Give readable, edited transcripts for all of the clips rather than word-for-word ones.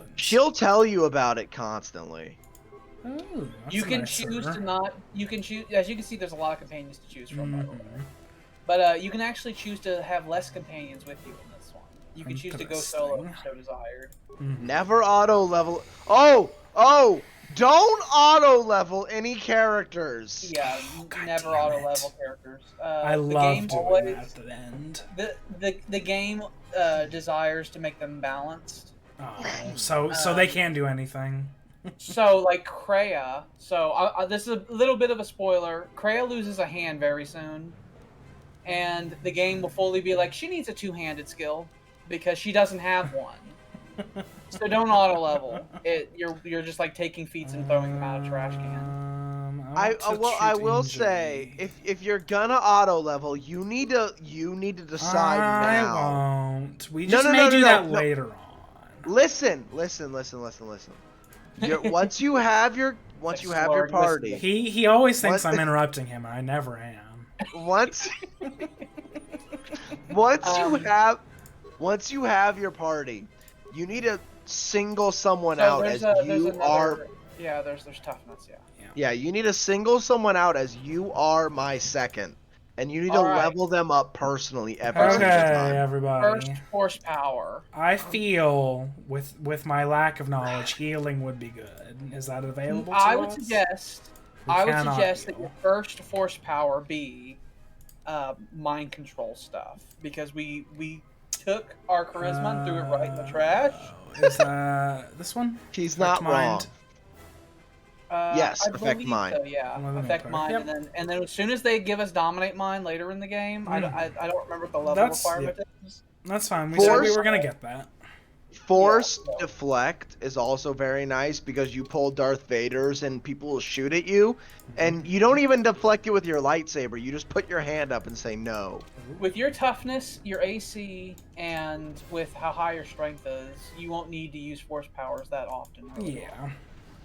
happens. She'll tell you about it constantly. Oh, You can choose to not. You can choose. As you can see, there's a lot of companions to choose from. By the way. But you can actually choose to have less companions with you in this one. You can choose to go solo if so desired. Never auto level. Oh! Don't auto level any characters. Yeah, never auto level characters. I love doing that at the end. The game desires to make them balanced. Oh, so they can't do anything. So like Kreia. So this is a little bit of a spoiler. Kreia loses a hand very soon, and the game will fully be like she needs a two-handed skill because she doesn't have one. So don't auto level it. You're just like taking feats and throwing them out of trash can. I will say if you're gonna auto level, you need to decide now. I won't. We just may do that later on. Listen. Once you have your party. He always thinks I'm interrupting him, and I never am. Once you have your party, you need to single someone out as you are. Yeah, there's toughness. Yeah, you need to single someone out as you are my second, and you need to level them up personally every single time. Everybody. First horsepower. I feel with my lack of knowledge, healing would be good. Is that available? I would suggest that your first horsepower be mind control stuff because we took our charisma and threw it right in the trash. Is this one? He's not wrong. Yes, affect mind. So, yeah, affect mind, and then as soon as they give us dominate mind later in the game, I don't remember what the level requirement is. That's fine. We said we were gonna get that. Force deflect is also very nice because you pull Darth Vader's and people will shoot at you, and you don't even deflect it with your lightsaber. You just put your hand up and say no. With your toughness, your AC, and with how high your strength is, you won't need to use force powers that often. Really. Yeah.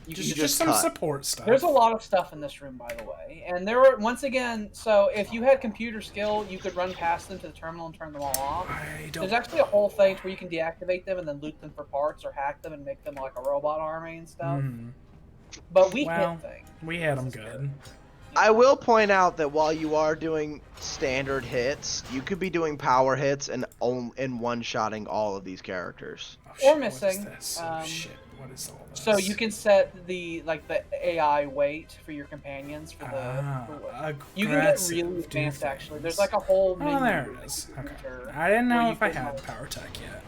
Just some support stuff. There's a lot of stuff in this room, by the way. And there were, once again, so if you had computer skill, you could run past them to the terminal and turn them all off. There's actually a whole thing where you can deactivate them and then loot them for parts or hack them and make them like a robot army and stuff. But we hit things. We hit them good. I will point out that while you are doing standard hits, you could be doing power hits and one-shotting all of these characters. Or missing. What is this? Shit. What is all this? So you can set the AI weight for your companions for you can get really advanced actually. There's like a whole menu. Oh, there it is. Okay. I didn't know if I had power tech yet.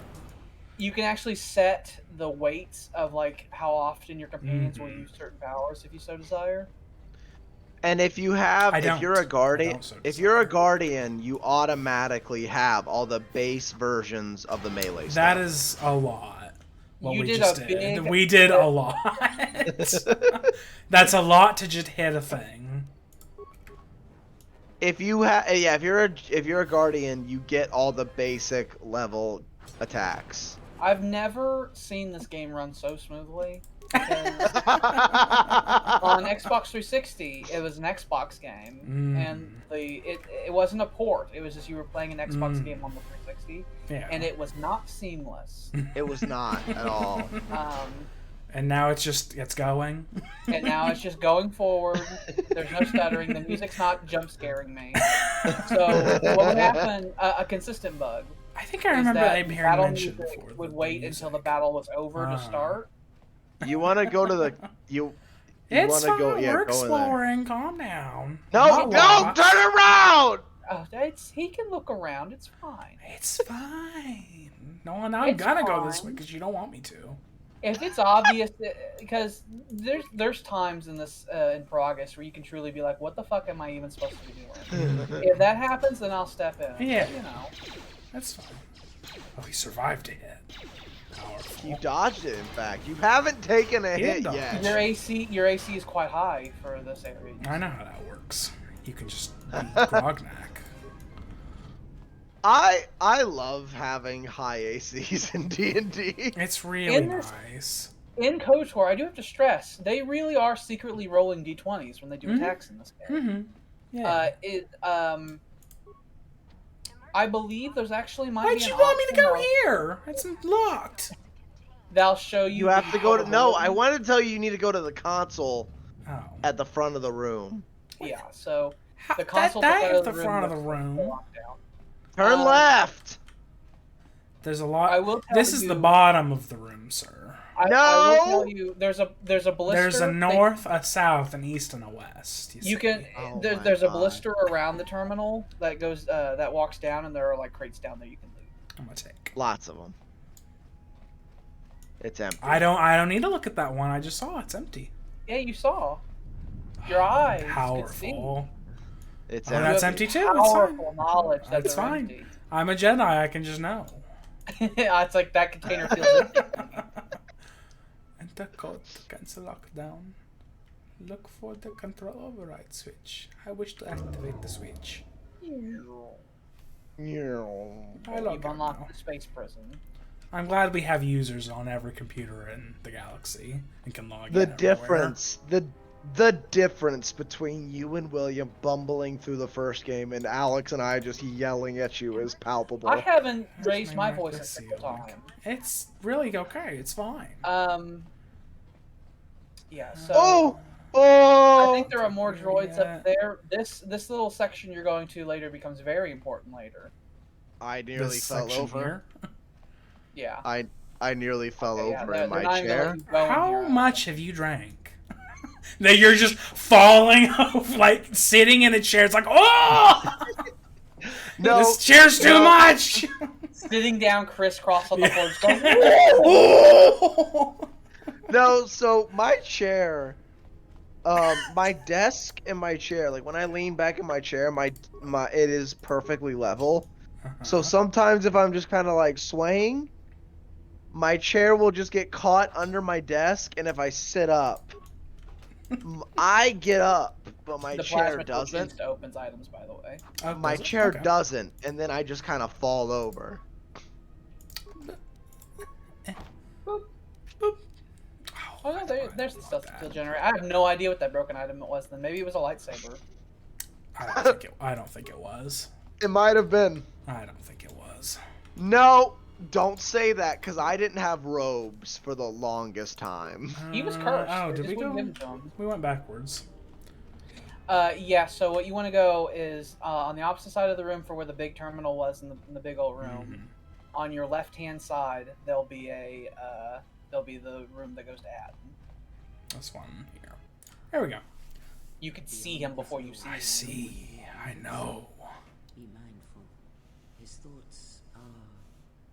You can actually set the weights of like how often your companions will use certain powers if you so desire. And if you're a guardian, you automatically have all the base versions of the melee stuff. That is a lot. We did a lot. That's a lot to just hit a thing. If you're a guardian, you get all the basic level attacks. I've never seen this game run so smoothly. On Xbox 360, it was an Xbox game, and it wasn't a port. It was just you were playing an Xbox game on the 360, and it was not seamless. It was not at all. And now it's going. And now it's just going forward. There's no stuttering. The music's not jump scaring me. So what would happen? A consistent bug. I think I remember hearing mentioned before. Would wait until the battle was over to start. You want to go to the It's fine. We're exploring. Calm down. No, turn around. He can look around. It's fine. It's fine. No, I'm gonna go this way because you don't want me to. If it's obvious, because there's times in this in progress where you can truly be like, what the fuck am I even supposed to be doing? If that happens, then I'll step in. Yeah. But, you know. That's fine. Oh, he survived a hit. Powerful. You dodged it, in fact. You haven't taken a hit yet. Your AC is quite high for this area. I know how that works. You can just be Grognak. I love having high ACs in D&D. It's really nice. In KOTOR, I do have to stress, they really are secretly rolling D20s when they do attacks in this game. Yeah. I believe there's actually Why'd you want me to go here? It's locked. They'll show you. You have to go to. No, I portability. wanted to tell you need to go to the console Oh. at the front of the room. Yeah, so the That console at ain't the the front of the room. room. Turn left. There's a lot. I will tell This is the you- bottom of the room, sir. I will No! tell you, there's a blister. There's a north, a south, an east, and a west. You see. can. Oh There's my there's a God. blister around the terminal that goes that walks down, and there are like crates down there you can loot. I'm gonna take. Lots of them. It's empty. I don't need to look at that one. I just saw it's empty. Yeah, you saw. Your eyes could see. Powerful. It's Oh, empty. that's empty too. It's fine. Powerful knowledge that It's they're fine. empty. I'm a Jedi. I can just know. It's like that container feels empty. Enter code to cancel lockdown. Look for the control override switch. I wish to activate the switch. I log You've out unlocked now. the space prison. I'm glad we have users on every computer in the galaxy and can log The in everywhere. difference, the difference between you and William bumbling through the first game and Alex and I just yelling at you is palpable. I haven't Just raised my make voice the a single ceiling. time. It's really okay. It's fine. Yeah. So. Oh! I Oh! think there are more droids Yeah. up there. This little section you're going to later becomes very important later. I nearly This fell section over. here. Yeah. I nearly fell Okay, yeah, over they're- in they're my not even gonna chair. let you go in How here. much have you drank? That you're just falling off, like sitting in a chair. It's like, oh, No, this chair's too no. much. Sitting down crisscross on the Yeah. floor, just going, Oh! No, so my chair, my desk and my chair, like when I lean back in my chair, my it is perfectly level. So sometimes if I'm just kind of like swaying, my chair will just get caught under my desk, and if I sit up, I get up, but my the chair plasma doesn't. torch opens items, by the way. Oh, My does it? chair Okay. doesn't, and then I just kind of fall over. Oh no, there's the stuff to generate. I have no idea what that broken item was. Then maybe it was a lightsaber. I don't think it was. It might have been. I don't think it was. No, don't say that, because I didn't have robes for the longest time. He was cursed. Oh, They did just we wouldn't go? give it to him. We went backwards. Yeah. So what you want to go is on the opposite side of the room for where the big terminal was in the big old room. Mhm. On your left-hand side, there'll be the room that goes to Adam. This one here. There we go. You can see him before you see I him. see. I know. Be mindful. His thoughts are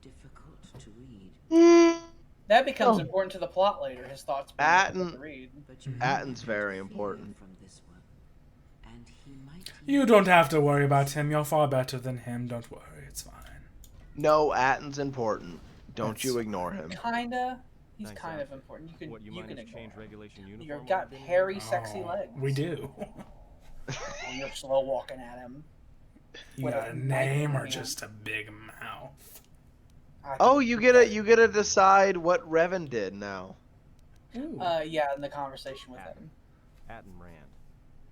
difficult to read. That becomes Oh. important to the plot later. His thoughts being Atten- difficult to read. But you Atten's can't very fear important. From this one. And he might You don't have to worry about him. You're far better than him. Don't worry. It's fine. No, Atten's important. Don't That's you ignore him. Kinda. He's Thanks, kind Alf. of important. You can What, you you mind can if ignore change him. regulation uniform? You've while got I've been here? hairy, sexy Oh, legs. We do. And you're slow walking at him. You With got a a knife name in or your just a big mouth? Oh, you get to decide what Revan did now. Ooh. Yeah, in the conversation with him. Atten Rand.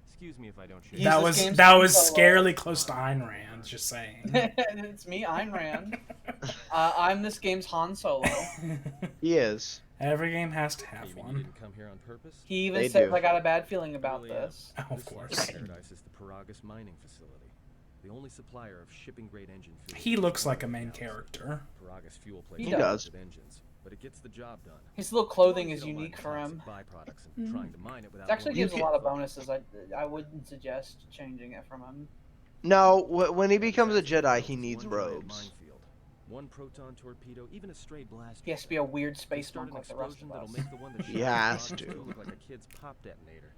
Excuse me if I don't shake. He's that this was game's that was solo. scarily close to Ayn Rand. Just saying. It's me, Ayn Rand. I'm this game's Han Solo. He is. Every game has to Hey, have you mean you one. didn't come here on purpose? He even They says do. I got a bad feeling about Really, this. Oh, of This course. Paradise is the Paragus mining facility, the only supplier of shipping-grade engine fuel. He looks like a main character. Paragus fuel He plates does. of engines, but it gets the job done. His little clothing You is don't mind unique the for toxic him. byproducts and trying to mine it without It actually blowing gives a up lot of the bonuses. I wouldn't suggest changing it from him. No, when he becomes a Assassin Jedi, builds he this needs one giant robes. minefield. One proton torpedo, even a stray blast. He has to be a weird Could space start monk an like the rest explosion of that'll us. make the one that He shot has Paragus to. fuel look like a kid's pop detonator.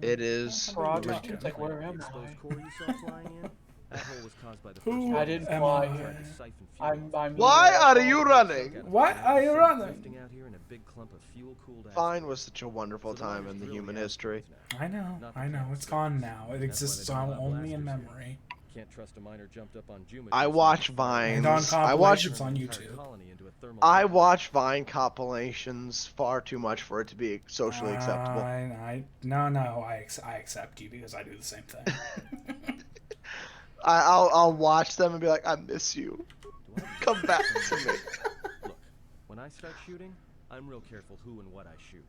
It is. Paragus, ridiculous. it's like, where am Exposed I? core you saw flying in? That hole was caused by the Who first I didn't am fly I? here. Siphon fuel. I'm Why here. are you running? Why are you running? Drifting out here in a big clump of fuel-cooled Fine asteroids. was such a wonderful So the time miners in the drill human asteroids history. now. I know. Not the I know. planets It's gone now. It That's why exists they don't allow only in blasters here. memory. Can't trust a miner jumped up on Juma. I watch Vines. And on I watch. compilations on YouTube. I watch Vine compilations far too much for it to be socially acceptable. I accept you because I do the same thing. I'll watch them and be like, I miss you. Come back to me. Look, When I start shooting, I'm real careful who and what I shoot,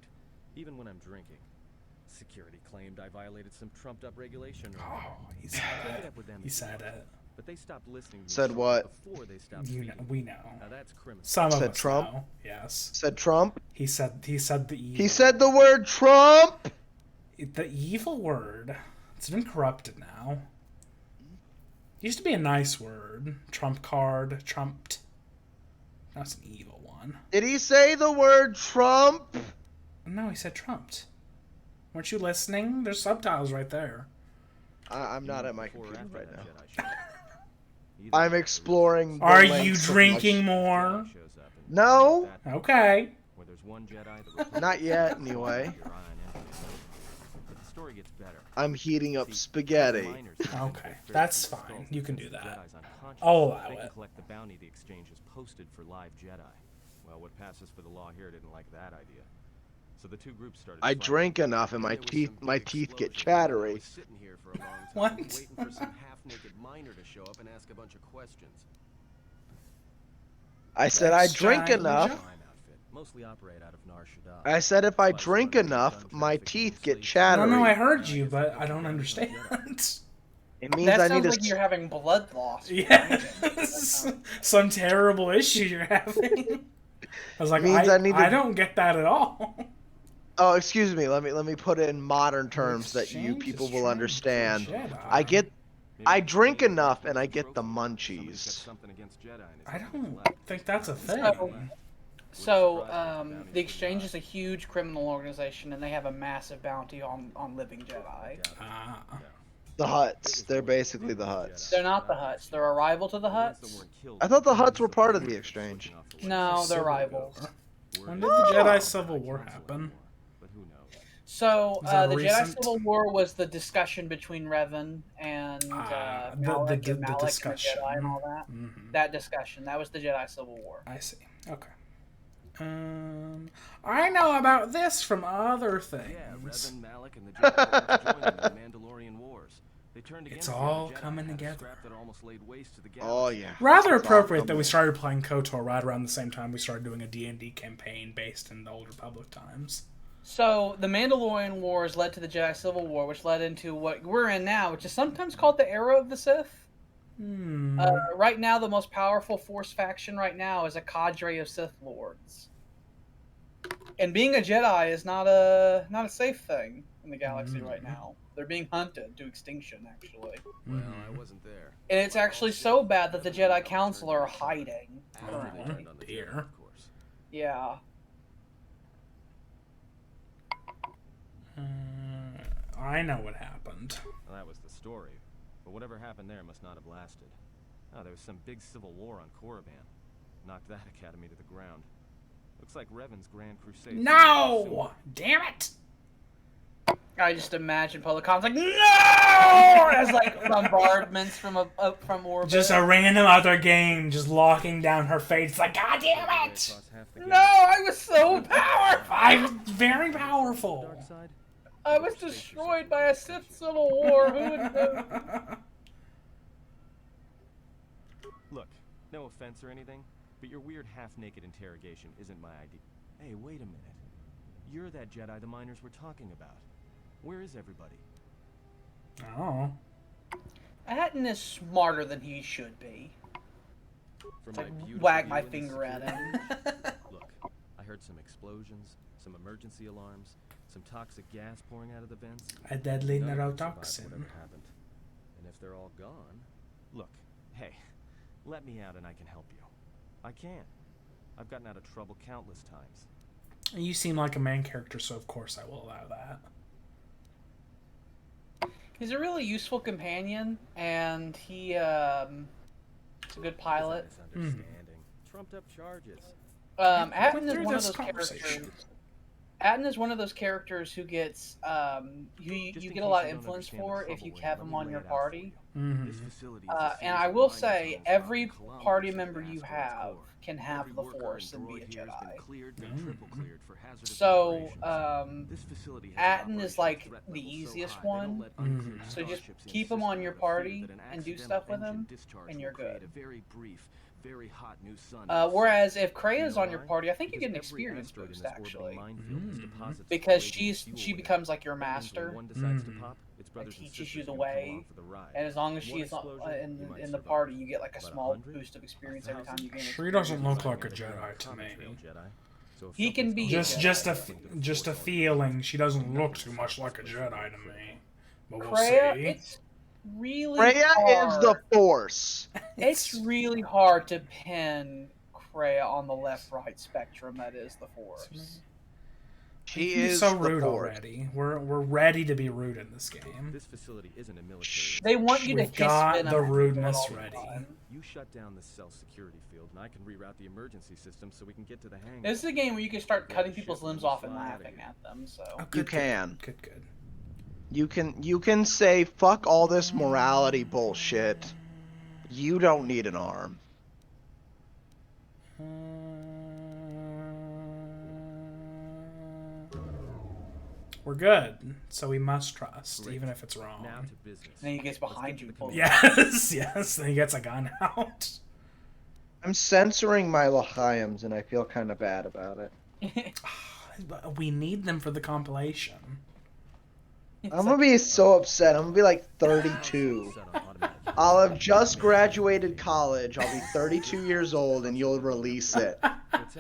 even when I'm drinking. Security claimed I violated some trumped-up regulation. Oh, he said I took it it. up with them He as said well, it. but they stopped listening to me Said shortly what? before they stopped You know, feeding. we know. Now that's criminal. Some of Said us Trump? know. Yes. Said Trump? He said the evil. He said the word Trump. The evil word. It's been corrupted now. It used to be a nice word. Trump card. Trumped. That's an evil one. Did he say the word Trump? No, he said trumped. Weren't you listening? There's subtitles right there. I'm not at my Before or computer after right that now. Jedi shot. Either I'm way, exploring. The Are you lengths of drinking my- more? Jedi shows up and No. at that point, Okay. where there's one Jedi, the Republic Not yet, will anyway. your eye on enemy. But the story gets better. I'm heating up See, spaghetti. miners Okay, they're that's fair to fine. insult You can do since the that. Jedi's unconscious, I'll allow they can it. collect the bounty the exchange has posted for live Jedi. Well, what passes for the law here didn't like that idea. So the two groups started I fighting. drink enough and Then my there was teeth some my big teeth get explosion, and I chattery. was sitting here for a long time, What? waiting for some half-naked miner to show up and ask a bunch of questions. I said I drink Exchange. enough. Prime outfit, mostly operate out of Nar Shaddaa. I said if I Spice drink runners, enough, gun my trafficking, teeth get slave chattery. No, I heard you, but I don't understand. It means That I sounds need like to. you're having blood loss. Yes. Some terrible issue you're having. I was like, Means I need to- I don't get that at all. Oh, excuse me. Let me put it in modern terms that you Exchange people is will trying to understand. Jedi. I drink enough and I Somebody's get the got munchies. something against Jedi in his I hand don't left. think that's a thing. So, the Exchange is a huge criminal organization, and they have a massive bounty on living Jedi. Ah. The Hutts. They're basically the Hutts. They're not the Hutts. They're a rival to the Hutts. I thought the Hutts were part of the Exchange. No, they're Civil rivals. War. When did the Jedi Civil War happen? But who knows? So, Is that the Jedi recent? Civil War was the discussion between Revan and Malak the and Malak and the discussion. Jedi and all that. Mhm. That discussion. That was the Jedi Civil War. I see. Okay. I know about this from other things. Yeah, Revan, Malak, and the Jedi were joining the Mandalorian Wars. They turned against the all other Jedi, coming had a together. scrap that almost laid waste to the Oh galaxy. yeah. Rather It's all appropriate that we coming. started playing KOTOR right around the same time we started doing a D&D campaign based in the Old Republic times. So, the Mandalorian Wars led to the Jedi Civil War, which led into what we're in now, which is sometimes called the Era of the Sith. Right now, the most powerful Force faction right now is a cadre of Sith Lords. And being a Jedi is not a safe thing in the galaxy right now. They're being hunted to extinction, actually. Well, I wasn't there. And it's actually so bad that the Jedi Council are hiding. After they currently. turned on the dear. Jedi, of course. Yeah. I know what happened. Well, that was the story. But whatever happened there must not have lasted. Oh, there was some big civil war on Korriban. Knocked that academy to the ground. Looks like Revan's Grand Crusade. No! Damn it! I just imagine Pelican's like, no! As like bombardments from orbit. Just a random other game just locking down her face like, God damn it! No, I was so powerful! I'm very powerful. Dark side? I was destroyed by a Sith Civil War. Who would know? Look, no offense or anything, but your weird half-naked interrogation isn't my idea. Hey, wait a minute. You're that Jedi the miners were talking about. Where is everybody? Oh. Atton is smarter than he should be. From Like, beautiful wag view my in the finger at security- him. Look, I heard some explosions, some emergency alarms, some toxic gas pouring out of the vents. A deadly None of them survived neurotoxin. whatever happened. And if they're all gone, look, hey, let me out and I can help you. I can. I've gotten out of trouble countless times. You seem like a main character, so of course I will allow that. He's a really useful companion, and he's a good pilot. Misunderstanding. Trumped up charges. Atton is through one of this those conversation. characters. Atton is one of those characters who gets you Just in get a lot of case you don't influence understand the for trouble if you we're have in, him let on me your lay it out for party. you. This facility is a And series I of will mining say, tunnels every routing kilometers party of member gas you to its have core. can have Every the worker Force and and be a droid here has been Jedi. cleared and triple cleared for hazardous So, operations. This facility has Atton an is operations like threat the level so easiest high they don't one. let uncleared So just starships in keep him system on your out of fear party that an and do accidental stuff with engine him, discharge and will you're create good. a very brief, very hot new sun. Whereas if Krea's You know on your why? party, I think you Because get an every experience asteroid in boost this orbiting actually, minefield is deposits of because radiant fuel she within it. becomes like your That means when master. one decides to pop, its brothers and teaches sisters you the are gonna come way, along for the ride. and as long as One she's explosion, you might in the survive. party, you get like a About small 100, boost of experience every time you gain. She doesn't experience. look like a Might be on Jedi the to common me. trail Jedi. So if He can something's be going a on, Just a flick the just a force on you. feeling. She doesn't look too much like a Jedi to me. But we'll Krea, see. it's really Freya hard. is the Force. It's really hard to pin Krea on the left-right spectrum. That is the Force. She You're is so the rude Force. already. We're ready to be rude in this game. This facility isn't a military. They want you to We've hiss got venom the at people rudeness all the ready. time. You shut down the cell security field, and I can reroute the emergency system so we can get to the hangar. This is a game where you can start Grab cutting the ship people's and limbs we'll off and fly outta laughing here. at them. So Oh, You good, can. Good, good. You can say fuck all this morality bullshit. You don't need an arm. We're good, so we must trust, Great. even if it's wrong. Now to business. and then he gets Let's behind get to you. the Pulls Yes, yes. Then he gets a gun out. I'm censoring my L'chaims and I feel kind of bad about it. But we need them for the compilation. I'm gonna be so upset. I'm gonna be like 32. Set on automatic. I'll have just graduated college. I'll be 32 years old and you'll release it.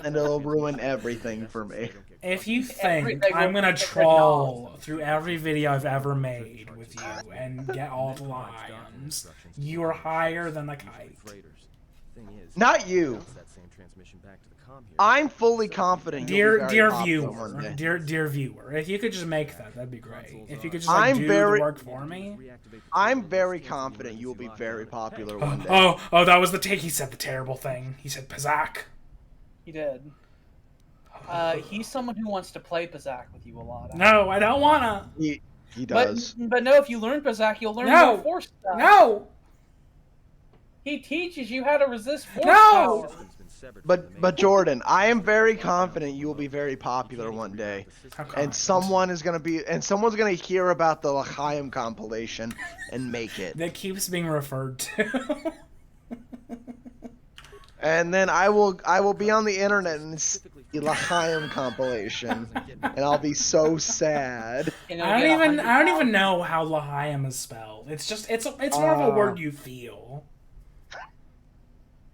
And it'll ruin everything for me. If you Everything think I'm will gonna be troll through every video I've ever made with you and get all the lines, you are higher than the kite. Thing is, Not you. bounce that same transmission back to the comm here. I'm fully confident you'll be very Dear popular one viewer, day. dear viewer, if you could just make that'd be great. If you could just I'm do very- the work for me. I'm very confident you will be very popular one day. Oh, that was the take. He said the terrible thing. He said Pazak. He did. He's someone who wants to play Pazak with you a lot. No, I don't wanna. He does. But no, if you learn Pazak, you'll learn No. more Force stuff. No, He teaches you how to resist Force No. power. But Jordan, I am very confident you will be very popular one day. And someone's gonna hear about the L'chaim compilation and make it. that keeps being referred to. And then I will be on the internet and see the L'chaim compilation. And I'll be so sad. And I it'll don't get even 100,000. know how L'chaim is spelled. It's just it's more of a word you feel.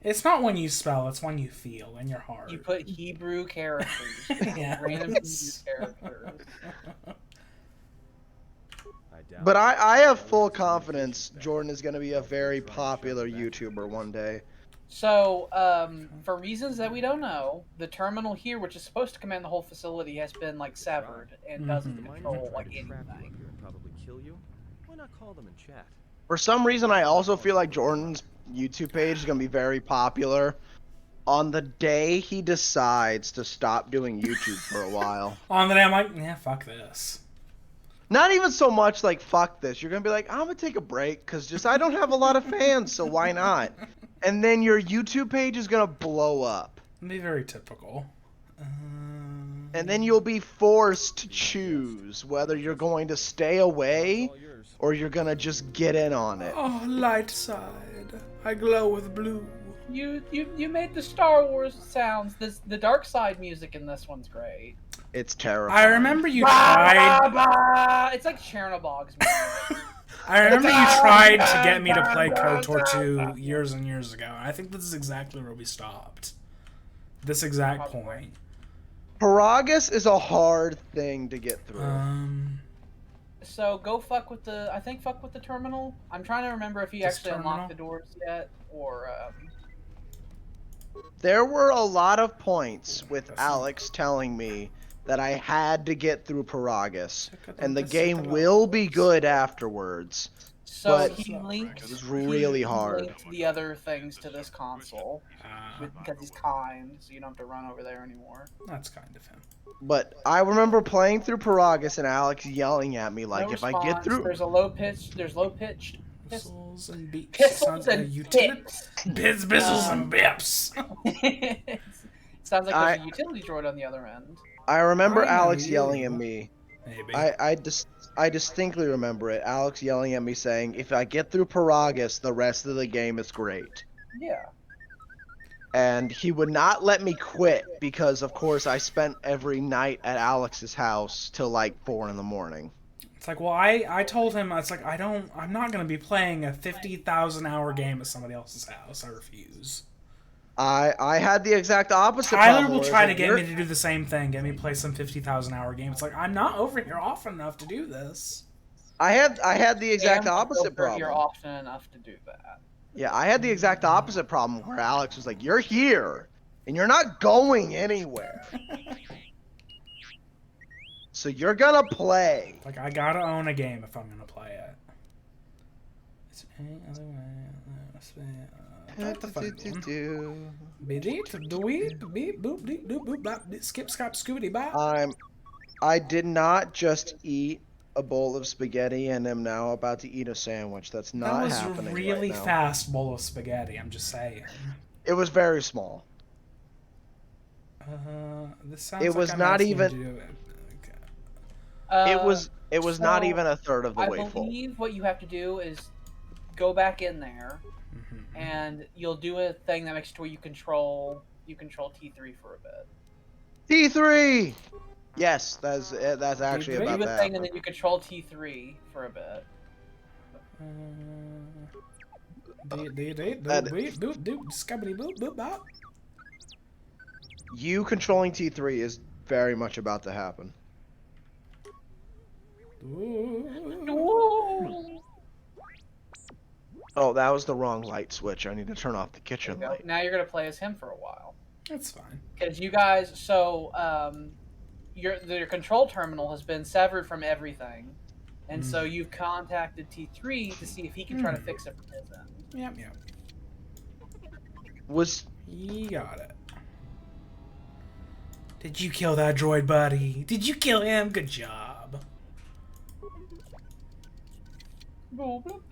It's not when you spell, it's when you feel in your heart. You put Hebrew characters. Yeah. Random Hebrew characters. But I have full confidence Jordan is gonna be a very popular YouTuber one day. So, for reasons that we don't know, the terminal here, which is supposed to command the whole facility, has been like severed and doesn't control like anything. Probably kill you. Why not call them and chat? For some reason, I also feel like Jordan's YouTube page is gonna be very popular on the day he decides to stop doing YouTube for a while. On the day I'm like, yeah, fuck this. Not even so much like fuck this. You're gonna be like, I'm gonna take a break because just I don't have a lot of fans, so why not? And then your YouTube page is gonna blow up, It'd be very typical. and then you'll be forced to choose whether you're going to stay away or you're gonna just get in on it. Oh, light side. I glow with blue. You made the Star Wars sounds. The dark side music in this one's great. It's terrifying. I remember you tried. Bah! It's like Chernobog's music. I remember you tried to get me to play KOTOR 2 years and years ago. I think this is exactly where we stopped. This exact point. Paragus is a hard thing to get through. So go fuck with the. I think fuck with the terminal. I'm trying to remember if he This actually terminal? unlocked the doors yet, or. There were a lot of points with That's Alex telling me that I had to get through Paragus, and the This game terminal. will be good afterwards. So But he linked. it was really he hard. linked the other things to this console because he's kind, so you don't have to run over there anymore. That's kind of him. But I remember playing through Paragus and Alex yelling at me like, No if I get response, through, There's a low pitch. There's low pitched. Pistols and beeps. Pistols Sounds like a and utility. tips. Pistols and bips. Sounds like there's a utility droid on the other end. I remember I know Alex you. yelling at me. Maybe. I distinctly remember it. Alex yelling at me saying, if I get through Paragus, the rest of the game is great. Yeah. And he would not let me quit because, of course, I spent every night at Alex's house till like 4 in the morning. It's like, well, I told him, it's like, I'm not going to be playing a 50,000 hour game at somebody else's house. I refuse. I had the exact opposite Tyler problem. will where try it's to like, get me to do the same thing, get me to play some 50,000 hour game. It's like, I'm not over here often enough to do this. I had the exact Damn, opposite Joker, You're problem. often enough to do that. Yeah, I had the exact opposite problem where Alex was like, "You're here, and you're not going anywhere. So you're gonna play." Like, I gotta own a game if I'm gonna play it. Is there any other way? Not the fun one. Beep, do we? Beep, boop, beep, boop, boop, bop, skip, scop, scoobity, bop. I did not just eat a bowl of spaghetti and am now about to eat a sandwich. That's That not was happening really right now. fast bowl of spaghetti, I'm just saying. It was very small. This sounds It like was I'm not asking you even- to do it. Okay. It was not so even a third of the I way full. believe what you have to do is go back in there, Mm-hmm. and you'll do a thing that makes it to where you control T3 for a bit. T3. Yes, that's actually T3? about Do a to thing, and happen. then you control T3 for a bit. You controlling T3 is very much about to happen. Oh, that was the wrong light switch. I need to turn off the kitchen light. Now you're gonna play as him for a while. That's fine. Because you guys, your control terminal has been severed from everything, and so you've contacted T3 to see if he can try to fix it from his end. Yep. You got it. Did you kill that droid, buddy? Did you kill him? Good job.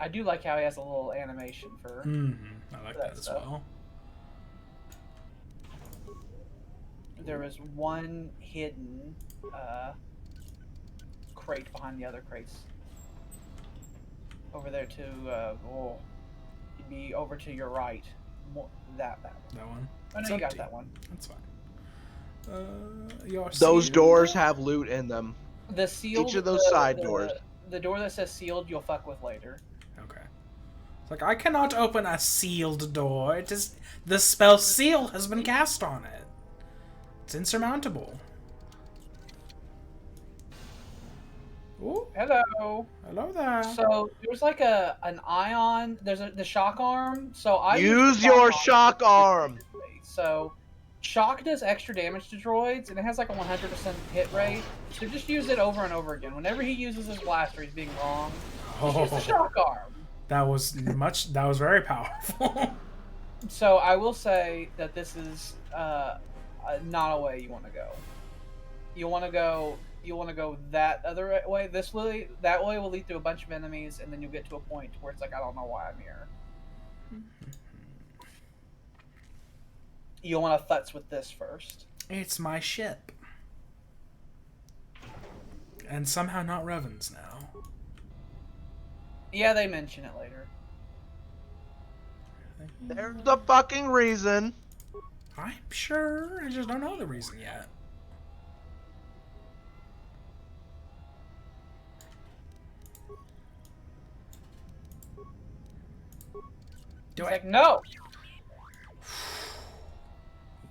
I do like how he has a little animation for. I like that as well. There was one hidden crate behind the other crates. Over there to it'd be over to your right. That one. Oh no, you got that one. That's fine. Those doors have loot in them. The sealed. Each of those side doors. The door that says sealed, you'll fuck with later. Okay. It's like, I cannot open a sealed door. It is the spell seal has been cast on it. It's insurmountable. Ooh. Hello. Hello there. So there's like an ion. There's the shock arm. So I use your shock arm. So shock does extra damage to droids, and it has like a 100% hit rate. So just use it over and over again. Whenever he uses his blaster, he's being wrong. Just use the shock arm. That was very powerful. So I will say that this is not a way you want to go. You want to go that other way. That way will lead to a bunch of enemies, and then you'll get to a point where it's like, I don't know why I'm here. You'll want to futz with this first. It's my ship. And somehow not Revan's now. Yeah, they mention it later. There's the fucking reason. I'm sure. I just don't know the reason yet. Do it. No.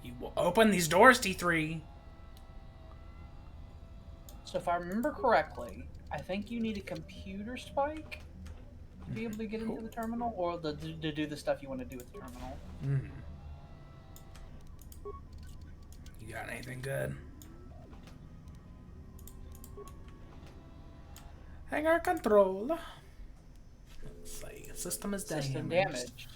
You will open these doors, T3. So if I remember correctly, I think you need a computer spike to be able to get into the terminal, or to do the stuff you want to do with the terminal. You got anything good? Hangar control. Let's see. System is damaged. System damaged.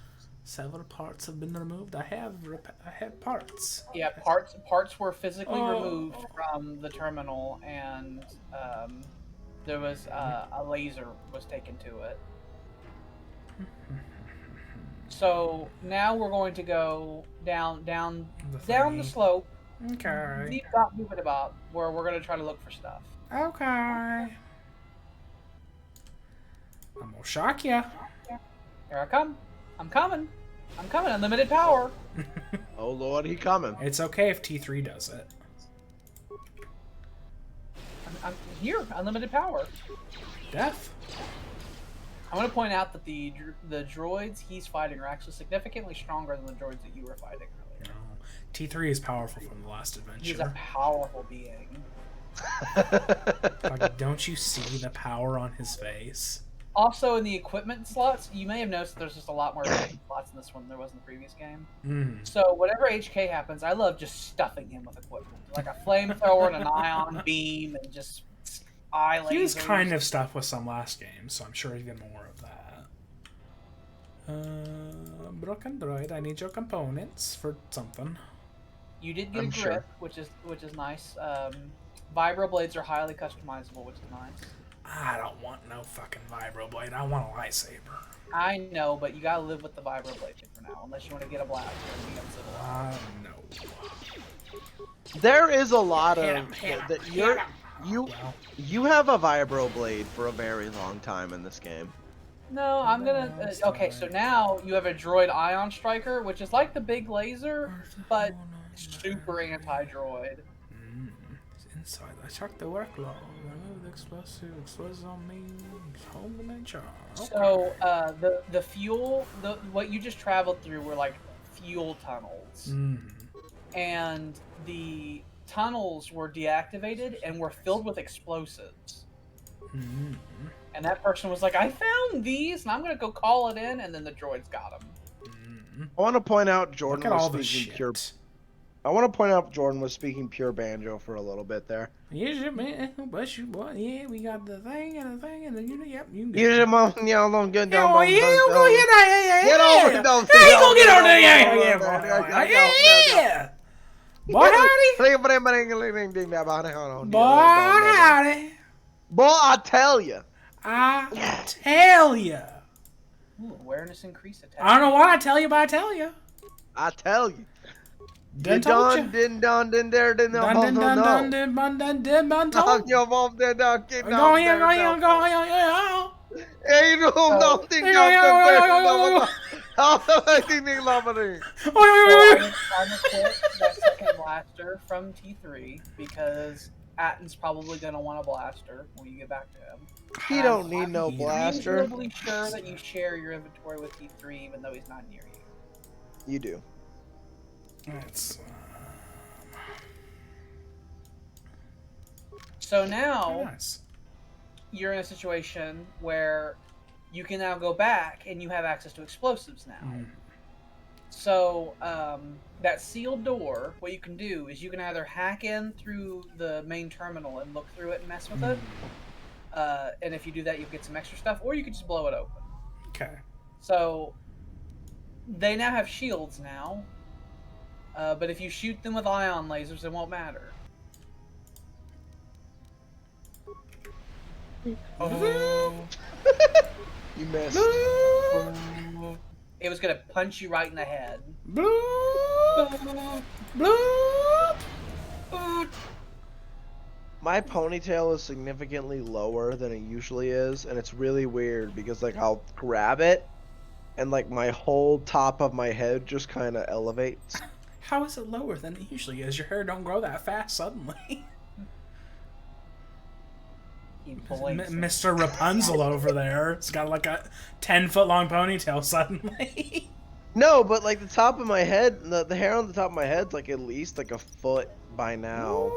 Several parts have been removed. I have parts. Yeah, parts were physically removed from the terminal, and there was a laser was taken to it. So now we're going to go down the slope. Okay. Move it about where we're going to try to look for stuff. Okay. I'm gonna shock ya. Here I come. I'm coming. I'm coming, unlimited power. Oh lord, he coming. It's okay if T3 does it. I'm here, unlimited power. Death. I'm going to point out that the droids he's fighting are actually significantly stronger than the droids that you were fighting earlier. No. T3 is powerful from the last He's a adventure. powerful being. Like, don't you see the power on his face? Also, in the equipment slots, you may have noticed there's just a lot more slots in this one than there was in the previous game. So whatever HK happens, I love just stuffing him with equipment. Like a flamethrower and an ion beam and just eye lasers. He was kind of stuff with some last game, so I'm sure he'll get more of that. Broken droid, I need your components for something. You did get a grip, which is nice. Vibro blades are highly customizable, which is nice. I don't want no fucking vibroblade. I want a lightsaber. I know, but you gotta live with the vibro blade for now, unless you want to get a blaster and be uncivilized. No. There is a lot of Hit him. you have a vibro blade for a very long time in this game. No, I'm gonna. Okay, so now you have a droid ion striker, which is like the big laser, but super anti-droid. Inside, I checked the workload. I know the explosives on me. Holding in charge. So the fuel, what you just traveled through were like fuel tunnels, and the tunnels were deactivated and were filled with explosives. And that person was like, "I found these, and I'm gonna go call it in," and then the droids got them. I want to point out Jordan Look at all was the speaking shit. pure. I want to point out Jordan was speaking pure banjo for a little bit there. Yes, man. Bless you, boy. Yeah, we got the thing and the thing and the unit. Yep, you can You get it. don't get Yeah, down. yeah, go get that. Yeah. Get over down. Hey, go get on there. Yeah. Boy, howdy. Boy, howdy. Boy, I tell you. I tell ya. Ooh, awareness increase attack. I don't know what I tell you, but I tell you. I tell you. Done told ya. Done there, Dun told ya. Go here. Hey, you know, nothing. So I'm gonna quit that second blaster from T3 because Atton's probably gonna want a blaster when you get back to him. He don't need no I'm blaster. reasonably sure that you share your inventory with T3 even though he's not near you. You do. That's So now nice. you're in a situation where you can now go back and you have access to explosives now. So that sealed door, what you can do is you can either hack in through the main terminal and look through it and mess with it. And if you do that, you'll get some extra stuff, or you could just blow it open. Okay. So they now have shields now, but if you shoot them with ion lasers, it won't matter. Oh. You missed. It was gonna punch you right in the head. Bloop. Bloop. My ponytail is significantly lower than it usually is, and it's really weird because like I'll grab it and like my whole top of my head just kind of elevates. How is it lower than it usually is? Your hair don't grow that fast suddenly. Mr. Rapunzel over there. It's got like a 10-foot long ponytail suddenly. No, but like the top of my head, the hair on the top of my head's like at least like a foot by now.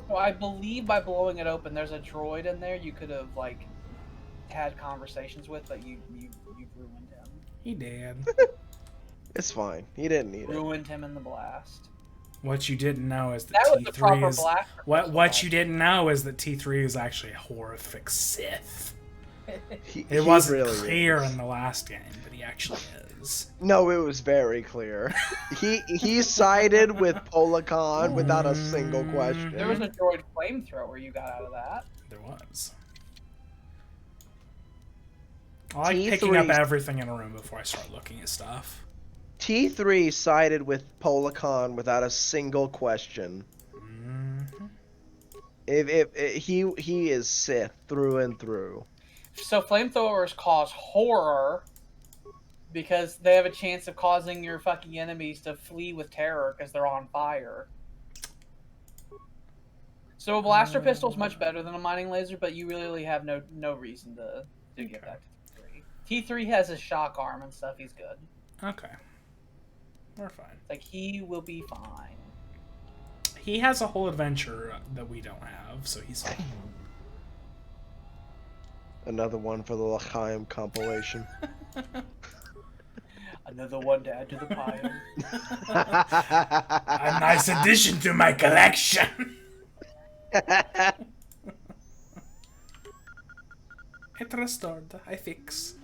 Well, I believe by blowing it open, there's a droid in there you could have like had conversations with, but you ruined him. He did. It's fine. He didn't need it. Ruined him in the blast. What you didn't know is that was the proper T3 is blaster. what you didn't know is that T3 is actually a horrific Sith. He wasn't really clear is. in the last game, but he actually is. No, it was very clear. he sided with Polacon without a single question. There was a droid flamethrower you got out of that. There was. I like T3 picking up everything in a room before I start looking at stuff. T3 sided with Polacon without a single question. He is Sith through and through. So flamethrowers cause horror because they have a chance of causing your fucking enemies to flee with terror because they're on fire. So a blaster pistol is much better than a mining laser, but you really have no reason to get that to T3. T3 has his shock arm and stuff. He's good. Okay. We're fine. Like, he will be fine. He has a whole adventure that we don't have, so he's fine. Another one for the L'chaim compilation. Another one to add to the pile. A nice addition to my collection. It restored. I fix.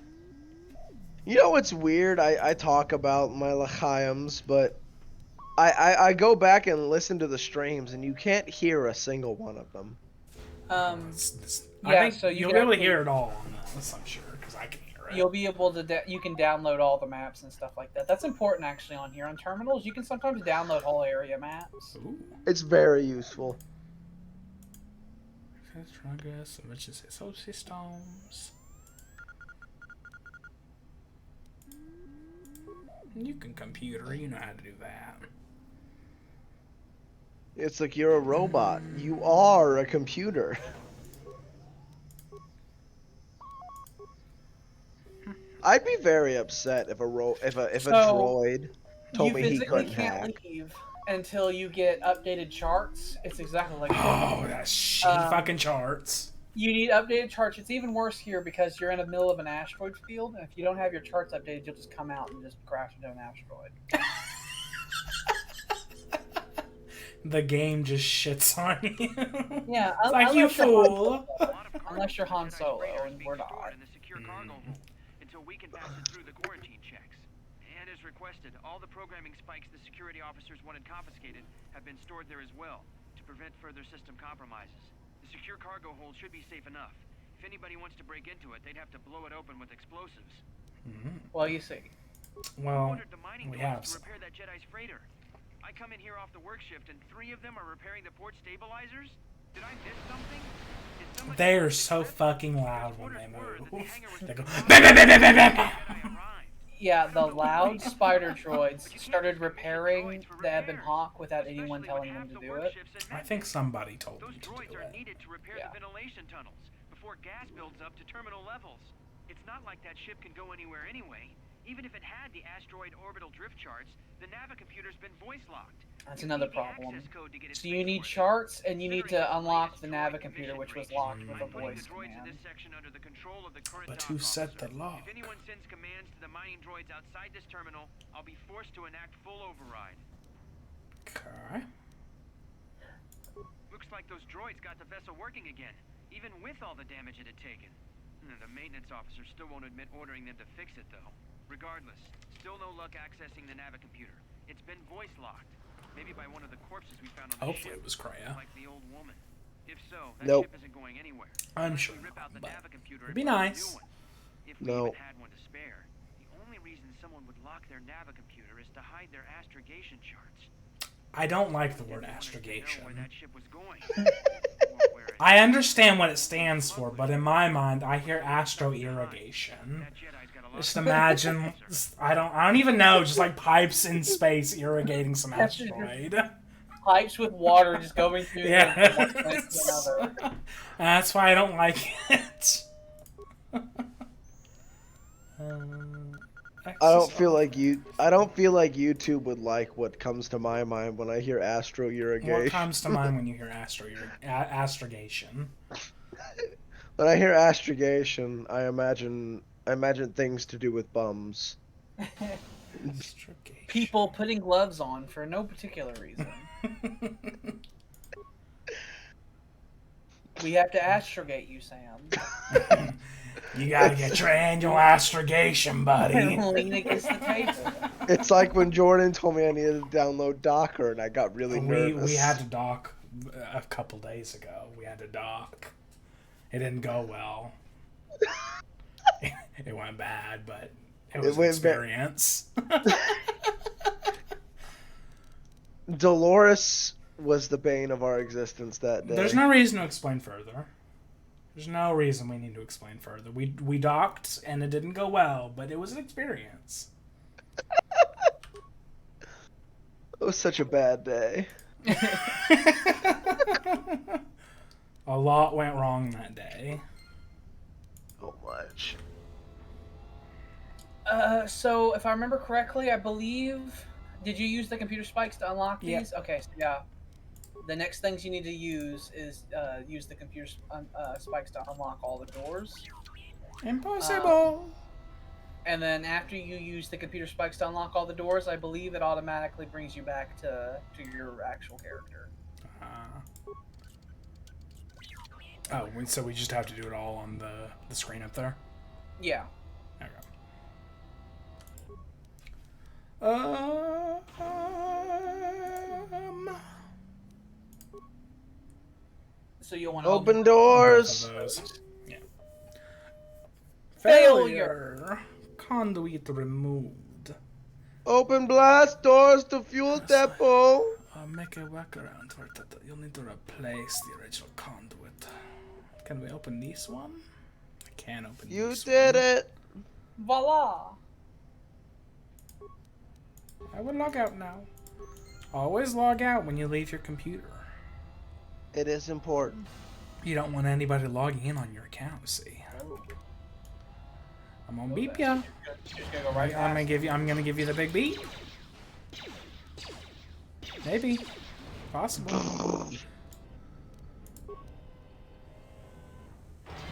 You know what's weird? I talk about my L'chaims, but I go back and listen to the streams, and you can't hear a single one of them. I think so you'll be able to hear it all on this, I'm sure, because I can hear it. You'll be able to you can download all the maps and stuff like that. That's important actually on here. On terminals, you can sometimes download whole area maps. Ooh. It's very useful. Progress, which is systems. You can computer, you know how to do that. It's like you're a robot. You are a computer. I'd be very upset if a droid told me he couldn't hack. You physically can't leave until you get updated charts. It's exactly like Oh, that shitty fucking charts. You need updated charts. It's even worse here because you're in the middle of an asteroid field, and if you don't have your charts updated, you'll just come out and just crash into an asteroid. The game just shits on you. Yeah, like, you fool. Unless you're Han Solo, and we're not. Until we can pass it through the quarantine checks. And as requested, all the programming spikes the security officers wanted confiscated have been stored there as well, to prevent further system compromises. The secure cargo hold should be safe enough. If anybody wants to break into it, they'd have to blow it open with explosives. Well, you see. Well, we have to repair that Jedi's freighter. I come in here off the work shift, and 3 of them are repairing the port stabilizers? Did I miss something? They are so fucking loud when they move. They go, yeah, the loud spider droids started repairing the Ebon Hawk without anyone telling them to do it. I think somebody told them to do it. Yeah. The ventilation tunnels before gas builds up to terminal levels. It's not like that ship can go anywhere anyway. Even if it had the asteroid orbital drift charts, the Navicomputer's been voice locked. That's another problem. So you need charts, and you need to unlock the Navicomputer, which was locked with a voice command. But who set the lock? If anyone sends commands to the mining droids outside this terminal, I'll be forced to enact full override. Okay. Looks like those droids got the vessel working again, even with all the damage it had taken. The maintenance officer still won't admit ordering them to fix it, though. Regardless, still no luck accessing the Navicomputer. It's been voice locked. Maybe by one of the corpses we found on the Hopefully ship. It was Kreia. Like the old woman. If so, that Nope. ship isn't going anywhere. I'm sure, Rip out the but Navicomputer it'd be and put a nice. new one. If we No. even had one to spare. The only reason someone would lock their Navicomputer is to hide their astrogation charts. I don't like the word astrogation. Where that ship was going. I understand what it stands for, but in my mind, I hear astro irrigation. Just imagine, I don't even know, just like pipes in space irrigating some asteroid. Pipes with water just going through the That's why I don't like it. I don't feel like YouTube would like what comes to my mind when I hear astro irrigation. What comes to mind when you hear astrogation? When I hear astrogation, I imagine things to do with bums. People putting gloves on for no particular reason. We have to astrogate you, Sam. You gotta get your annual astrogation, buddy. Lean against the table. It's like when Jordan told me I needed to download Docker, and I got really nervous. We had to dock a couple days ago. We had to dock. It didn't go well. It went bad, but it was an experience. Dolores was the bane of our existence that day. There's no reason to explain further. There's no reason we need to explain further. We docked, and it didn't go well, but it was an experience. It was such a bad day. A lot went wrong that day. So much. So if I remember correctly, I believe, did you use the computer spikes to unlock these? Yep. Okay, so yeah. The next things you need to use is use the computer spikes to unlock all the doors. Impossible! And then after you use the computer spikes to unlock all the doors, I believe it automatically brings you back to your actual character. Oh, so we just have to do it all on the screen up there? Yeah. Okay. So you'll want to Open doors. Both of those. Yeah. Failure. Conduit removed. Open blast doors to fuel depot. Make a workaround for that. You'll need to replace the original conduit. Can we open this one? I can't open You this did one. it. Voila. I will log out now. Always log out when you leave your computer. It is important. You don't want anybody logging in on your account, see? I'm gonna beep ya. Just gonna go right I'm gonna give you the big beep. Maybe. Possible.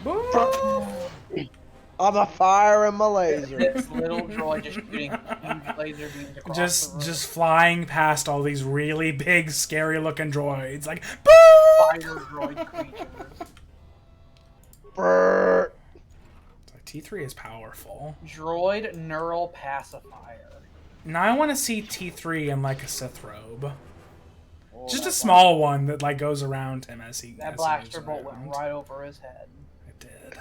Boom! I'm a fire in my laser. This little droid just shooting huge laser beams across the room. Just flying past all these really big, scary-looking droids, like boom! Fire droid creatures. Brrr. T3 is powerful. Droid neural pacifier. Now I want to see T3 in like a Sith robe. Oh, Just a that small one that like goes around him as he. That as blaster he moves bolt went around. right over his head. It did.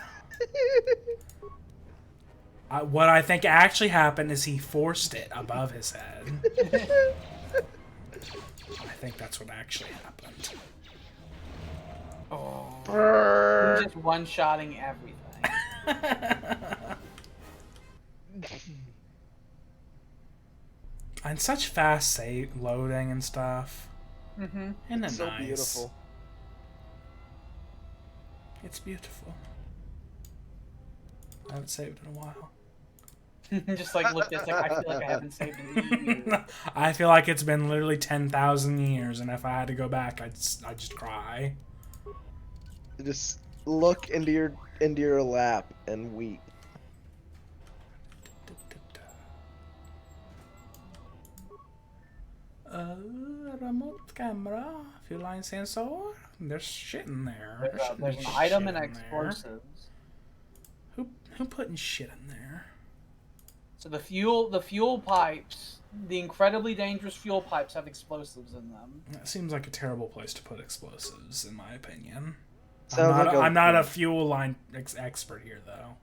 What I think actually happened is he forced it above his head. I think that's what actually happened. Oh. Brrr. He's just one-shotting everything. And such fast save loading and stuff. Mm-hmm. Isn't it So nice? beautiful. It's beautiful. I haven't saved in a while. Just like look, it's like I feel like I haven't saved in years. I feel like it's been literally 10,000 years, and if I had to go back, I'd just cry. Just look into your lap and weep. Remote camera, fuel line sensor. There's shit in there. There's an item and explosives. Who putting shit in there? So the fuel pipes, the incredibly dangerous fuel pipes have explosives in them. That seems like a terrible place to put explosives, in my opinion. Sounds I'm not a fuel line expert here, though.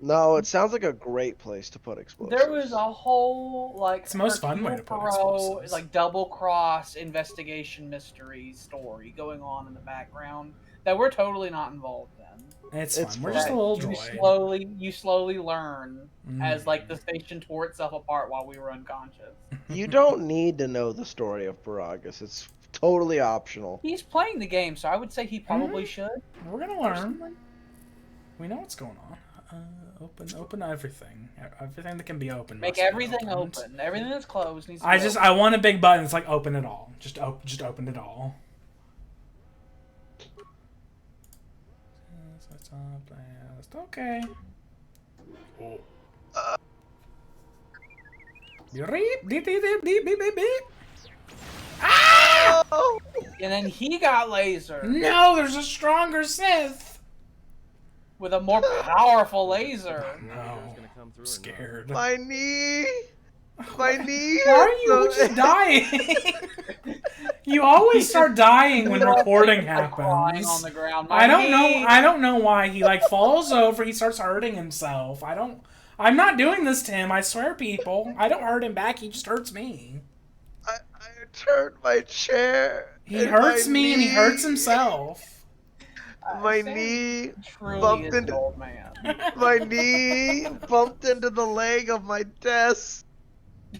No, it sounds like a great place to put explosives. There was a whole like It's the most fun way to put explosives. like double cross investigation mystery story going on in the background that we're totally not involved in. It's It's fun. We're just a little droid. You slowly learn as like the station tore itself apart while we were unconscious. You don't need to know the story of Paragus. It's totally optional. He's playing the game, so I would say he probably should. We're gonna learn. We know what's going on. Open everything. Everything that can be open. Make must be everything opened. open. Everything that's closed needs to be open. I want a big button. It's like open it all. Just open it all. Okay. Beep, beep, beep, beep, beep, beep, beep. Ah! And then he got laser No, there's a stronger Sith. with a more powerful laser. No, Gonna come through or not? scared. My knee. My knee. Why are you just dying? You always start dying when recording Like crying happens. on the ground. I don't know why he like falls over. He starts hurting himself. I'm not doing this to him. I swear, people. I don't hurt him back. He just hurts me. I turned my chair. He and hurts my me and he knee. hurts himself. My Sam knee truly bumped is an into old man. my knee bumped into the leg of my desk.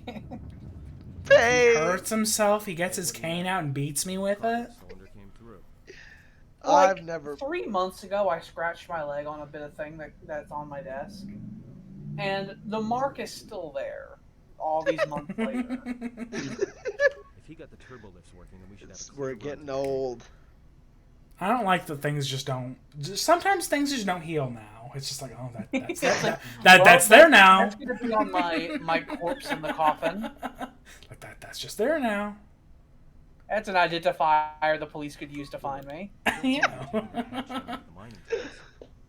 He Pain. hurts himself. He gets his cane out and beats me with it. Cylinder came through. Like, I've never. 3 months ago, I scratched my leg on a bit of thing that's on my desk, and the mark is still there. All these months later. If he got the turbo lifts working, then we should have a clear We're run getting to old. I don't like that things just don't. Sometimes things just don't heal now. It's just like, oh, that's there. That's there now. That's gonna be on my corpse in the coffin. Like that's just there now. That's an identifier the police could use to find me. Yeah. the mining towns.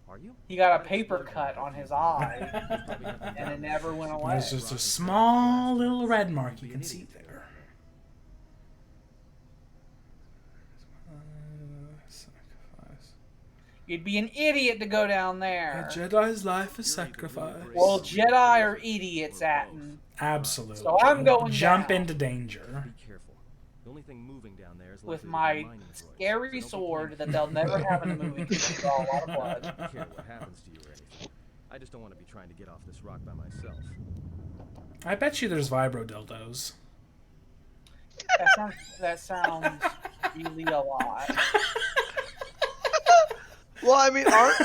Are you? He got a paper cut on his eye, and it never went away. There's just a small little red mark you can see there. You'd be an idiot to go down A there. Jedi's life is sacrificed. Well, Jedi are idiots, Atten. Absolutely. So I'm going Jump down. into danger. Be careful. The only thing moving down there is With likely to be my the mining droids, scary so don't be sword playing that they'll never have in a movie because you draw a lot of blood. I don't care what happens to you or anything. I just don't want to be trying to get off this rock by myself. I bet you there's vibro dildos. That sounds really a lot. Well, I mean, aren't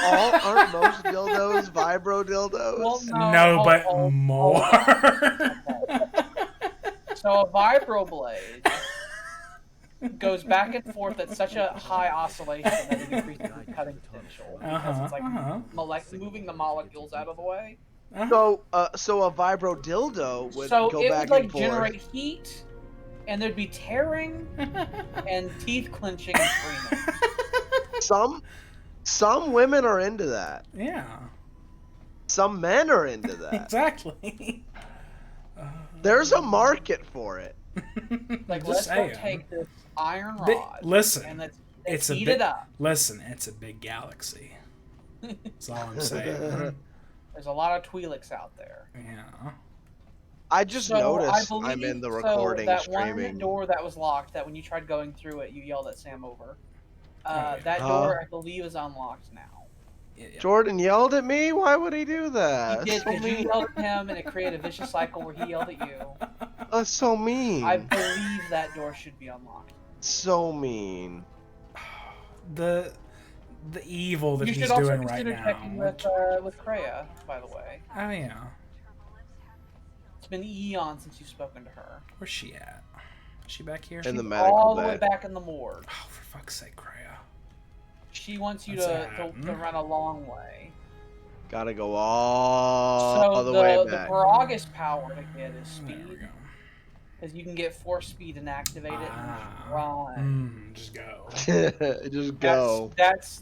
most dildos vibro dildos? Well, No, but hold more. on. So a vibro blade goes back and forth at such a high oscillation that it increases the cutting potential because it's like moving the molecules out of the way. So a vibro dildo would So go it back would like and forth. generate heat, and there'd be tearing and teeth clenching and screaming. Some women are into that. Yeah. Some men are into that. Exactly. There's a market for it. Like, Just let's go saying. take this iron Bi- rod listen, and let's it's a heat big. it up. Listen, it's a big galaxy. That's all I'm saying. There's a lot of Twi'leks out there. Yeah. I just So, noticed I I'm in the believe- recording that streaming. one door that was locked, that when you tried going through it, you yelled at Sam over. yeah. That door, I believe, is unlocked now. Yeah. Jordan yelled at me? Why would he do that? He did, That's so because you mean. yelled at him, and it created a vicious cycle where he yelled at you. That's so mean. I believe that door should be unlocked. So mean. The evil that You he's should also doing right consider checking now. with Kreia, by the way. Oh yeah. It's been eons since you've spoken to her. Where's she at? Is she back here? In the She's medical all the way bay. back in the morgue. Oh, for fuck's sake, Kreia. She wants you That's to run a long way. Gotta go all So the way the back. Gragas power to get is There we speed. go. Because you can get force speed and activate it and just run. Just go. Just go.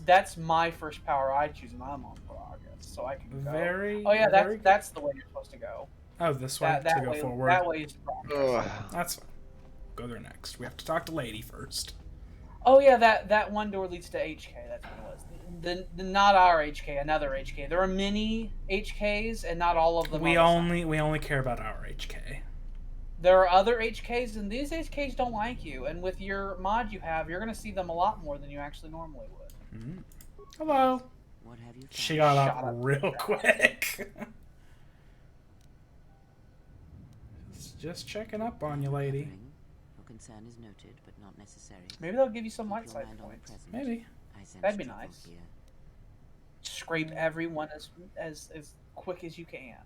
That's my first power I choose, and I'm on Gragas, so I can go. Very. Oh yeah, very that's the way you're supposed to go. Oh, this way That to go way, forward. that way is Gragas. Ugh. That's fine. Go there next. We have to talk to Lady first. Oh yeah, that one door leads to HK. That's what it was. The not our HK, another HK. There are many HKs, and not all of them. We are the same. only care about our HK. There are other HKs, and these HKs don't like you. And with your mod you have, you're gonna see them a lot more than you actually normally would. Mm. Hello. What have you found? She got Shut up up. real quick. Just checking up on you, lady. Catherine, your concern is noted, but not necessary. Maybe they'll give you some Keep light your side mind on the points. present. Maybe. I sense That'd be trouble nice. here. Scrape everyone as quick as you can.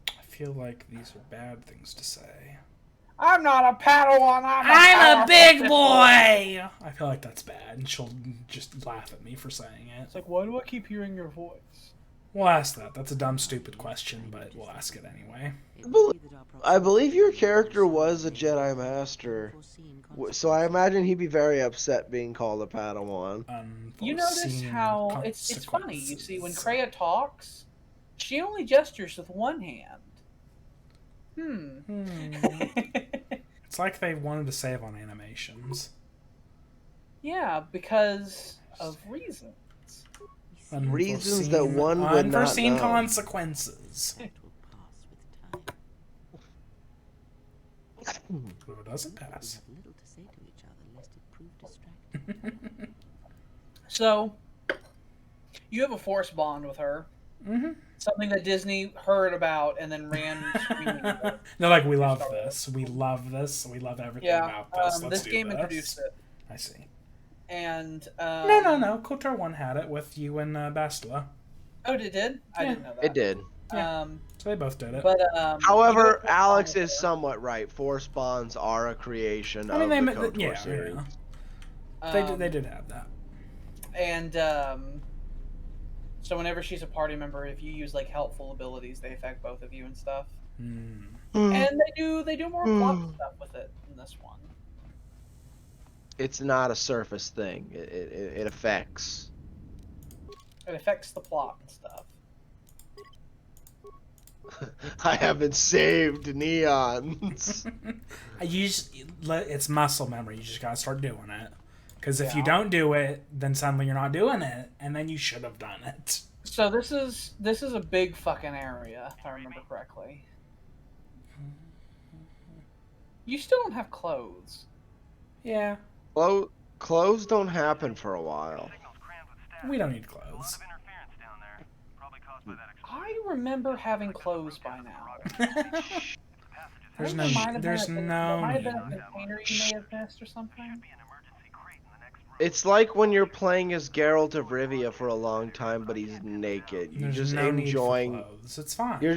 I feel like these are bad things to say. I'm not a Padawan. I'm a big boy! I feel like that's bad, and she'll just laugh at me for saying it. It's like, why do I keep hearing your voice? We'll ask that. That's a dumb, stupid question, but we'll ask it anyway. It may be that our I believe your proximity character is was a Jedi Master. unforeseen So I consequences. imagine he'd be very upset being called a Padawan. You notice Unforeseen how it's funny. You see, when Kreia talks, she only gestures with one hand. It's like they wanted to save on animations. Yeah, because of reasons. Reasons that one would not Unforeseen know. consequences. That will pass with time. Who doesn't We pass? have little to say to each other lest it prove distracting. So, you have a force bond with her. Mm-hmm. Something that Disney heard about and then ran screaming about. They're like, we love this. We love this. We love everything Yeah, about this. Let's this do game this. introduced it. I see. And No. KOTOR 1 had it with you and Bastila. Oh, it did? I Yeah. didn't know that. It did. Yeah. So they both did it. But However, you know, Alex is somewhat right. Force bonds are a creation I mean, of they the KOTOR series. They did have that. And so whenever she's a party member, if you use like helpful abilities, they affect both of you and stuff. Mm. And they do more plot stuff with it in this one. It's not a surface thing. It affects. It affects the plot and stuff. I haven't saved neons. It's muscle memory. You just gotta start doing it. Because if you don't do it, then suddenly you're not doing it, and then you should have done it. So this is a big fucking area, if I remember correctly. You still don't have clothes. Yeah. Clothes don't happen for a while. We don't need clothes. I remember having clothes by now. There's no There might have been a need. container you may have missed or something. It's like when you're playing as Geralt of Rivia for a long time, but he's naked. You're There's just no enjoying. need for clothes. It's fine. You're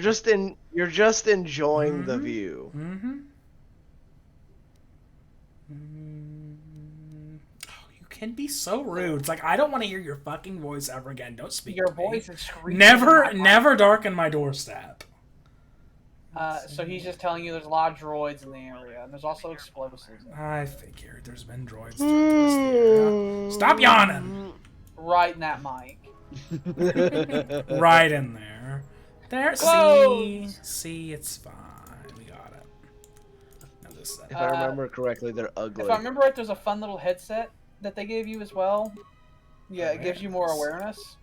just enjoying the view. Mm-hmm. Oh, you can be so rude. It's like, I don't want to hear your fucking voice ever again. Don't speak Your to me. voice is screaming. Never darken my doorstep. So he's just telling you there's a lot of droids in the area, and there's also explosives. I figured there's been droids throughout this area. Stop yawning! Right in that mic. Right in there. There. See, it's fine. We got it. Now this. If I remember correctly, they're ugly. If I remember right, there's a fun little headset that they gave you as well. Yeah, it gives you more awareness.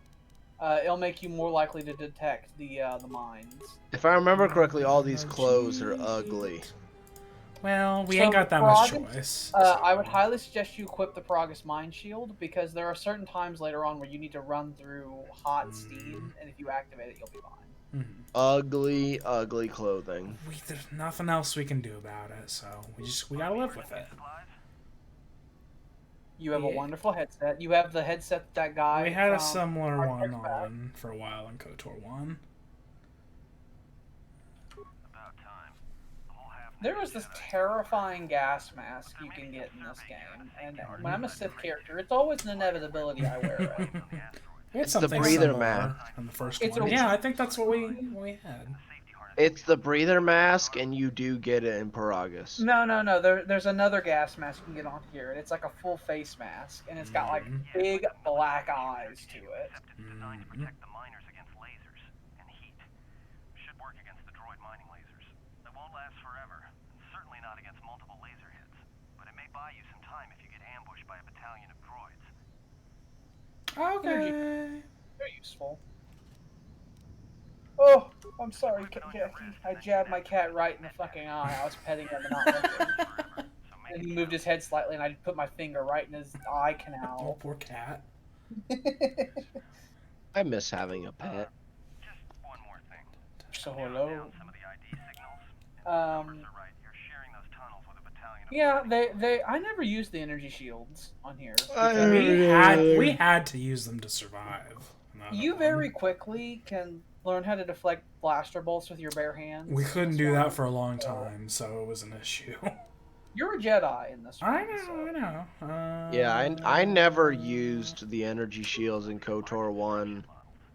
It'll make you more likely to detect the mines. If I remember correctly, all these clothes are ugly. Well, we ain't got that much choice. I would highly suggest you equip the Paragus Mind Shield, because there are certain times later on where you need to run through hot steam, and if you activate it, you'll be fine. Ugly, ugly clothing. There's nothing else we can do about it, so we gotta live with it. You have a wonderful headset. You have the headset that guy. We had a similar one on for a while in KOTOR 1. There was this terrifying gas mask you can get in this game, and when I'm a Sith character, it's always an inevitability I wear it. It's the breather mask. In the first one. Yeah, I think that's what we had. It's the breather mask, and you do get it in Paragus. No. There's another gas mask you can get on here, and it's like a full face mask, and it's got like big black eyes to it. Designed to protect the miners against lasers and heat. Should work against the droid mining lasers. It won't last forever, and certainly not against multiple laser hits. But it may buy you some time if you get ambushed by a battalion of droids. Okay. They're useful. Oh, I'm sorry, Jackie. I jabbed my cat right in the fucking eye. I was petting him and not looking. And he moved his head slightly, and I put my finger right in his eye canal. Oh, poor cat. I miss having a pet. Just one more thing. So hello. Some of the ID signals. Yeah, they. I never used the energy shields on here. We had to use them to survive. You very quickly can learn how to deflect blaster bolts with your bare hands. We couldn't do that for a long time, so it was an issue. You're a Jedi in this one. I know. Yeah, I never used the energy shields in KOTOR 1.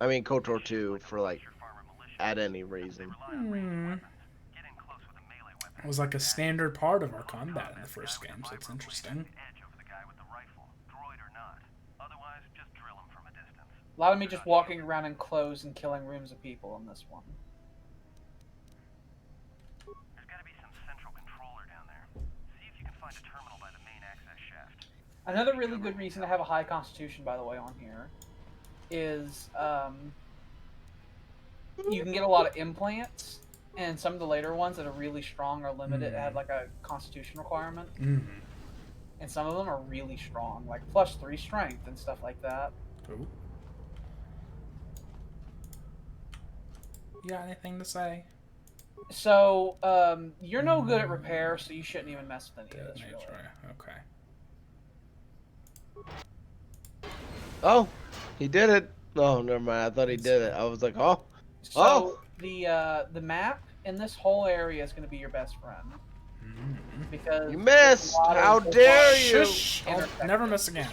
I mean KOTOR 2 for like at any reason. It was like a standard part of our combat in the first game, so it's interesting. A lot of me just walking around in clothes and killing rooms of people in this one. There's got to be some central controller down there. See if you can find a terminal by the main access shaft. Another really good reason to have a high constitution, by the way, on here is you can get a lot of implants And some of the later ones that are really strong are limited. It had like a constitution requirement. Mm. And some of them are really strong, like +3 strength and stuff like that. Ooh. You got anything to say? So, you're no good at repair, so you shouldn't even mess with any of this, Nature. really. Okay. Oh, he did it. Oh, never mind. I thought he did it. I was like, oh. So, the map in this whole area is going to be your best friend. Because You missed! How there's dare you! Shush! I'll never miss again.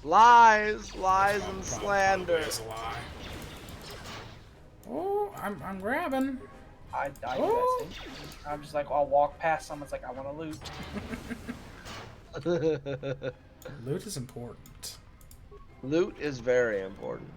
Lies, lies, and slander. It's a lie. Oh, I'm grabbing. I do that same thing. I'm just like, I'll walk past someone's like, I want to loot. Loot is important. Loot is very important.